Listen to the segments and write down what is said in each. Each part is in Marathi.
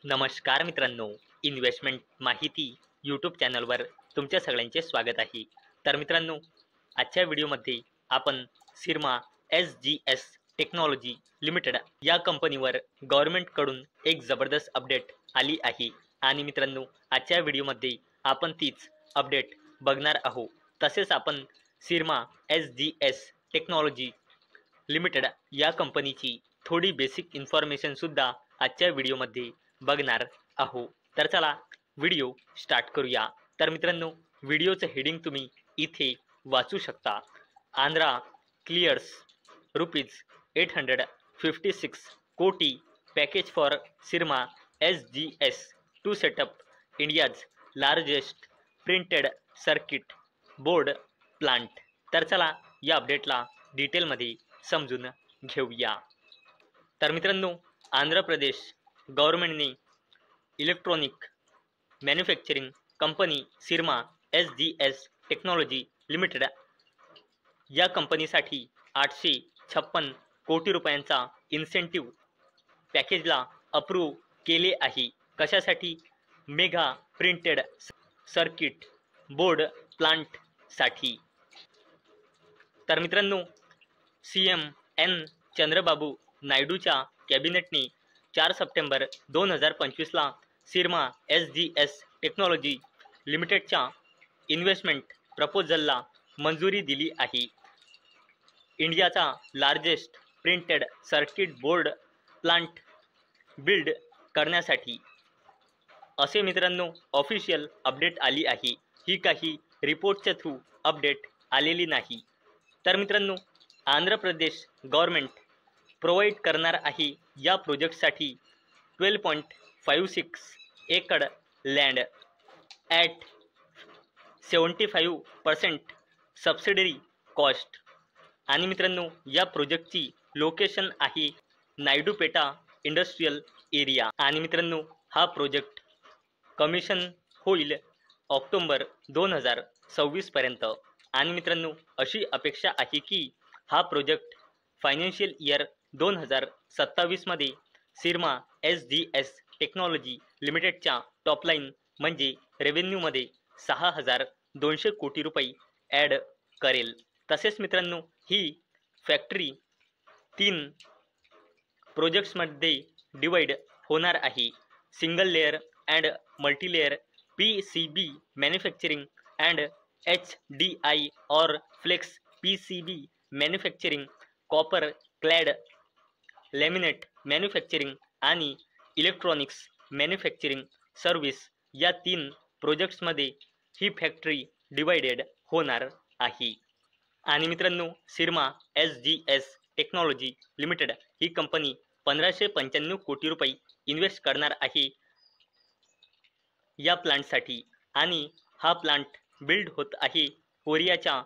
नमस्कार मित्रांनो, इन्व्हेस्टमेंट माहिती यूट्यूब चॅनलवर तुमच्या सगळ्यांचे स्वागत आहे. तर मित्रांनो, आजच्या व्हिडिओमध्ये आपण सिरमा SGS टेक्नॉलॉजी लिमिटेड या कंपनीवर गव्हर्नमेंटकडून एक जबरदस्त अपडेट आली आहे आणि मित्रांनो, आजच्या व्हिडिओमध्ये आपण तीच अपडेट बघणार आहोत. तसेच आपण सिरमा SGS टेक्नॉलॉजी लिमिटेड या कंपनीची थोडी बेसिक इन्फॉर्मेशन सुद्धा आजच्या व्हिडिओमध्ये बघणार आहोत. तर चला व्हिडिओ स्टार्ट करूया. तर मित्रांनो, व्हिडिओचं हेडिंग तुम्ही इथे वाचू शकता. आंध्रा क्लिअर्स ₹856 कोटी package for Syrma SGS to set up India's largest printed circuit board plant. तर चला या अपडेटला डिटेलमध्ये समजून घेऊया. तर मित्रांनो, आंध्र प्रदेश गव्हर्नमेंटने electronic manufacturing company Syrma SGS technology limited या कंपनीसाठी 856 कोटी रुपयांचा इन्सेंटिव्ह पॅकेजला अप्रूव्ह केले आहे. कशासाठी? मेगा प्रिंटेड सर्किट बोर्ड प्लांटसाठी. तर मित्रांनो, CM N चंद्रबाबू नायडूच्या कॅबिनेटने 4 सप्टेंबर 2025ला सिरमा SGS टेक्नॉलॉजी लिमिटेडच्या इन्व्हेस्टमेंट प्रपोजलला मंजुरी दिली आहे. इंडियाचा largest printed circuit board plant build करण्यासाठी, असे मित्रांनो ऑफिशियल अपडेट आली आहे. ही काही रिपोर्टच्या थ्रू अपडेट आलेली नाही. तर मित्रांनो, आंध्र प्रदेश गव्हर्नमेंट प्रोव्हाइड करणार आहे या प्रोजेक्टसाठी 12.56 acre land at 75% subsidiary cost. आणि मित्रांनो, या प्रोजेक्टची लोकेशन आहे नायडूपेटा इंडस्ट्रियल एरिया. आणि मित्रांनो, हा प्रोजेक्ट कमिशन होईल ऑक्टोबर 2026 पर्यंत. आणि मित्रांनो, अशी अपेक्षा आहे की हा प्रोजेक्ट फायनान्शियल इयर 2027 मध्ये सिरमा SGS टेक्नॉलॉजी लिमिटेडच्या टॉपलाईन म्हणजे रेव्हेन्यूमध्ये 6,200 कोटी रुपये ॲड करेल. तसेच मित्रांनो, ही फॅक्टरी 3 प्रोजेक्ट्समध्ये डिवाइड होणार आहे. Single layer and multilayer PCB manufacturing and HDI और flex PCB manufacturing, copper clad laminate manufacturing आणि इलेक्ट्रॉनिक्स मॅन्युफॅक्चरिंग सर्व्हिस या 3 प्रोजेक्ट्समध्ये ही फॅक्टरी डिवायडेड होणार आहे. आणि मित्रांनो, सिरमा SGS टेक्नॉलॉजी लिमिटेड ही कंपनी 1595 कोटी रुपये इन्व्हेस्ट करणार आहे या प्लांटसाठी. आणि हा प्लांट बिल्ड होत आहे कोरियाच्या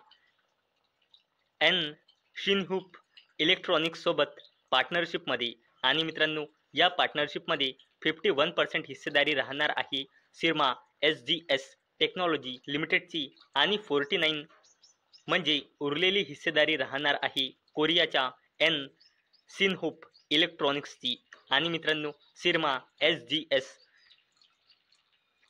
शिनहूप इलेक्ट्रॉनिक्स सोबत पार्टनरशिपमध्ये. आणि मित्रांनो, या पार्टनरशिपमध्ये 51% हिस्सेदारी राहणार आहे सिरमा SGS टेक्नॉलॉजी लिमिटेडची आणि 49 म्हणजे उरलेली हिस्सेदारी राहणार आहे कोरियाच्या शिनहूप इलेक्ट्रॉनिक्सची. आणि मित्रांनो, सिरमा SGS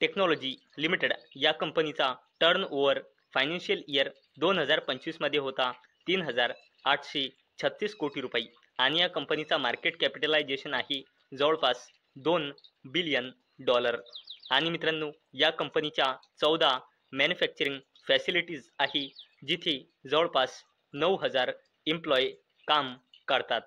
टेक्नॉलॉजी लिमिटेड या कंपनीचा टर्नओव्हर फायनान्शियल इयर 2025 मध्ये होता 3,836 कोटी रुपये. आणि या कंपनीचा मार्केट कॅपिटलायझेशन आहे जवळपास $2 बिलियन. आणि मित्रांनो, या कंपनीच्या 14 मॅन्युफॅक्चरिंग फॅसिलिटीज आहे जिथे जवळपास 9,000 एम्प्लॉय काम करतात.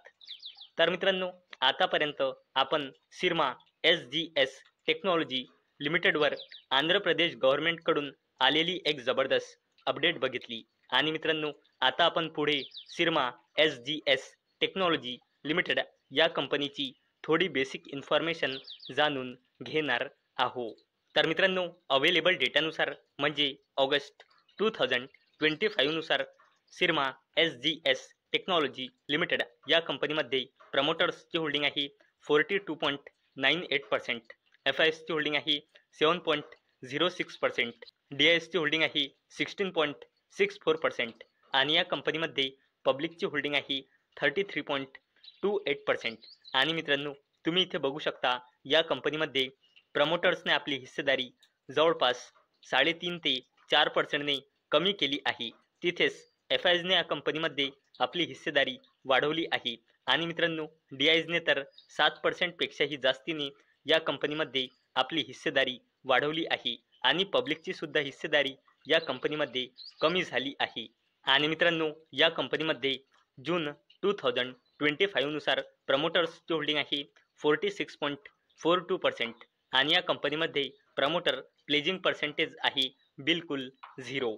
तर मित्रांनो, आतापर्यंत आपण सिरमा SGS टेक्नॉलॉजी लिमिटेडवर आंध्र प्रदेश गव्हर्नमेंटकडून आलेली एक जबरदस्त अपडेट बघितली. आणि मित्रांनो, आता आपण पुढे सिरमा SGS टेक्नॉलॉजी लिमिटेड या कंपनीची थोडी बेसिक इन्फॉर्मेशन जाणून घेणार आहोत. तर मित्रांनो, अवेलेबल डेटानुसार म्हणजे ऑगस्ट 2025 नुसार सिरमा SGS टेक्नॉलॉजी लिमिटेड या कंपनीमध्ये प्रमोटर्सची होल्डिंग आहे 42.98%, FISची होल्डिंग आहे 7.06%, DISची होल्डिंग आहे 16.64% आणि या कंपनीमध्ये पब्लिकची होल्डिंग आहे 33.28%. आणि मित्रांनो, तुम्ही इथे बघू शकता या कंपनीमध्ये प्रमोटर्सने आपली हिस्सेदारी जवळपास 3.5 ते 4% कमी केली आहे. तिथेच एफआयजने या कंपनीमध्ये आपली हिस्सेदारी वाढवली आहे आणि मित्रांनो डीआयजने तर 7% पेक्षाही जास्तीने या कंपनीमध्ये आपली हिस्सेदारी वाढवली आहे आणि पब्लिकची सुद्धा हिस्सेदारी या कंपनीमध्ये कमी झाली आहे. आणि मित्रांनो या कंपनीमध्ये जून 2025 नुसार प्रमोटर्सची होल्डिंग आहे 46.42% आणि या कंपनीमध्ये प्रमोटर प्लेजिंग पर्सेंटेज आहे बिलकुल 0.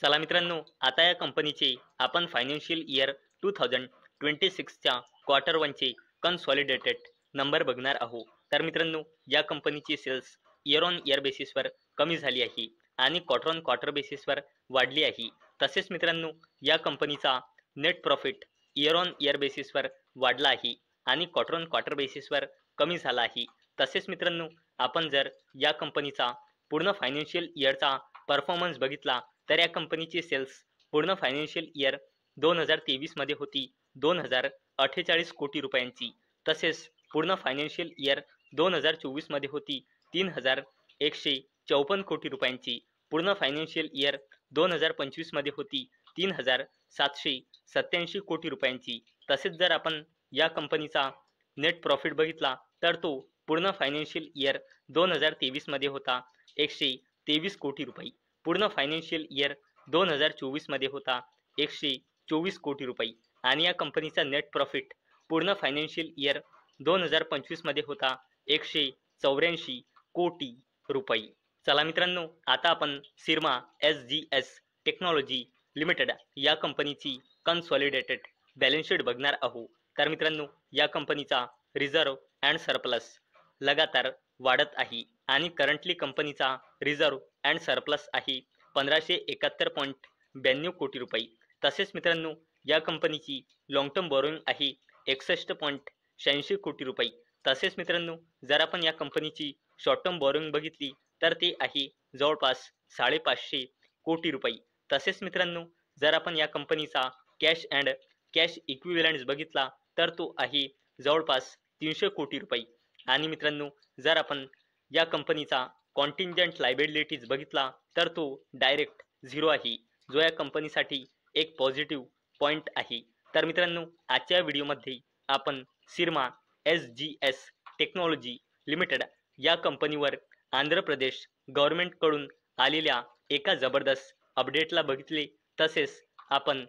चला मित्रांनो आता या कंपनीचे आपण फायनान्शियल इयर 2026च्या क्वार्टर 1चे कन्सॉलिडेटेड नंबर बघणार आहोत. तर मित्रांनो या कंपनीची सेल्स इयर ऑन इयर बेसिसवर कमी झाली आहे आणि क्वार्टर ऑन क्वार्टर बेसिसवर वाढली आहे. तसेच मित्रांनो या कंपनीचा net profit year on year बेसिसवर वाढला आहे आणि क्वार्टर ऑन क्वार्टर बेसिसवर कमी झाला आहे. तसेच मित्रांनो आपण जर या कंपनीचा पूर्ण फायनान्शियल इयरचा परफॉर्मन्स बघितला तर या कंपनीची सेल्स पूर्ण फायनान्शियल इयर 2023 मध्ये होती 2048 कोटी रुपयांची. तसेच पूर्ण फायनान्शियल इयर 2024 मध्ये होती 3154 कोटी रुपयांची. पूर्ण फायनान्शियल इयर 2025 मध्ये होती 3787 कोटी रुपयांची. तसेच जर आपण या कंपनीचा नेट प्रॉफिट बघितला तर तो पूर्ण फायनान्शियल इयर 2023 मध्ये होता 123 कोटी रुपये. पूर्ण फायनान्शियल इयर 2024 मध्ये होता 124 कोटी रुपये आणि या कंपनीचा नेट प्रॉफिट पूर्ण फायनान्शियल इयर 2025 मध्ये होता 184 कोटी रुपये. चला मित्रांनो आता आपण सिरमा SGS टेक्नॉलॉजी लिमिटेड या कंपनीची कन्सॉलिडेटेड बॅलन्स शीट बघणार आहोत. तर मित्रांनो या कंपनीचा रिझर्व अँड सरप्लस लगातार वाढत आहे आणि करंटली कंपनीचा रिझर्व अँड सरप्लस आहे 1571.92 कोटी रुपये. तसेच मित्रांनो या कंपनीची लॉंग टर्म बॉरोइंग आहे 61.86 कोटी रुपये. तसेच मित्रांनो जर आपण या कंपनीची शॉर्ट टर्म बॉरोइंग बघितली तर ते आहे जवळपास 550 कोटी रुपये. तसेच मित्रांनो जर आपण या कंपनीचा कॅश अँड कॅश इक्विव्हॅलंट्स बघितला तर तो आहे जवळपास 300 कोटी रुपये. आणि मित्रांनो जर आपण या कंपनीचा कॉन्टिंजंट लायबिलिटीज बघितला तर तो डायरेक्ट 0 आहे, जो या कंपनीसाठी एक पॉझिटिव्ह पॉईंट आहे. तर मित्रांनो आजच्या व्हिडिओमध्ये आपण सिरमा SGS टेक्नॉलॉजी लिमिटेड या कंपनीवर आंध्र प्रदेश गव्हर्नमेंटकडून आलेल्या एका जबरदस्त अपडेटला बघितले. तसेच आपण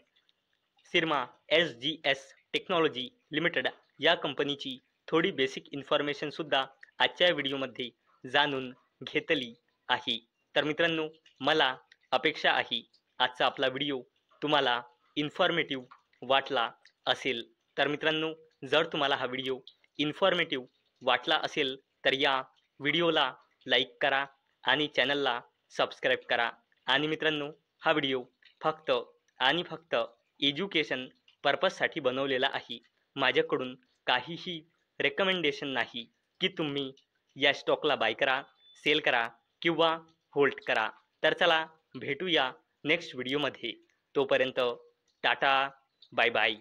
सिरमा SGS टेक्नॉलॉजी लिमिटेड या कंपनीची थोडी बेसिक इन्फॉर्मेशन सुद्धा आजच्या व्हिडिओमध्ये जाणून घेतली आहे. तर मित्रांनो मला अपेक्षा आहे आजचा आपला व्हिडिओ तुम्हाला इन्फॉर्मेटिव्ह वाटला असेल. तर मित्रांनो जर तुम्हाला हा व्हिडिओ इन्फॉर्मेटिव्ह वाटला असेल तर या व्हिडिओला लाईक करा आणि चॅनलला सबस्क्राईब करा. आणि मित्रांनो हा व्हिडिओ फक्त आणि फक्त एज्युकेशन पर्पजसाठी बनवलेला आहे. माझ्याकडून काहीही रेकमेंडेशन नाही की तुम्ही या स्टॉकला बाय करा, सेल करा किंवा होल्ड करा. तर चला भेटूया नेक्स्ट व्हिडिओमध्ये. तोपर्यंत टाटा, बाय बाय.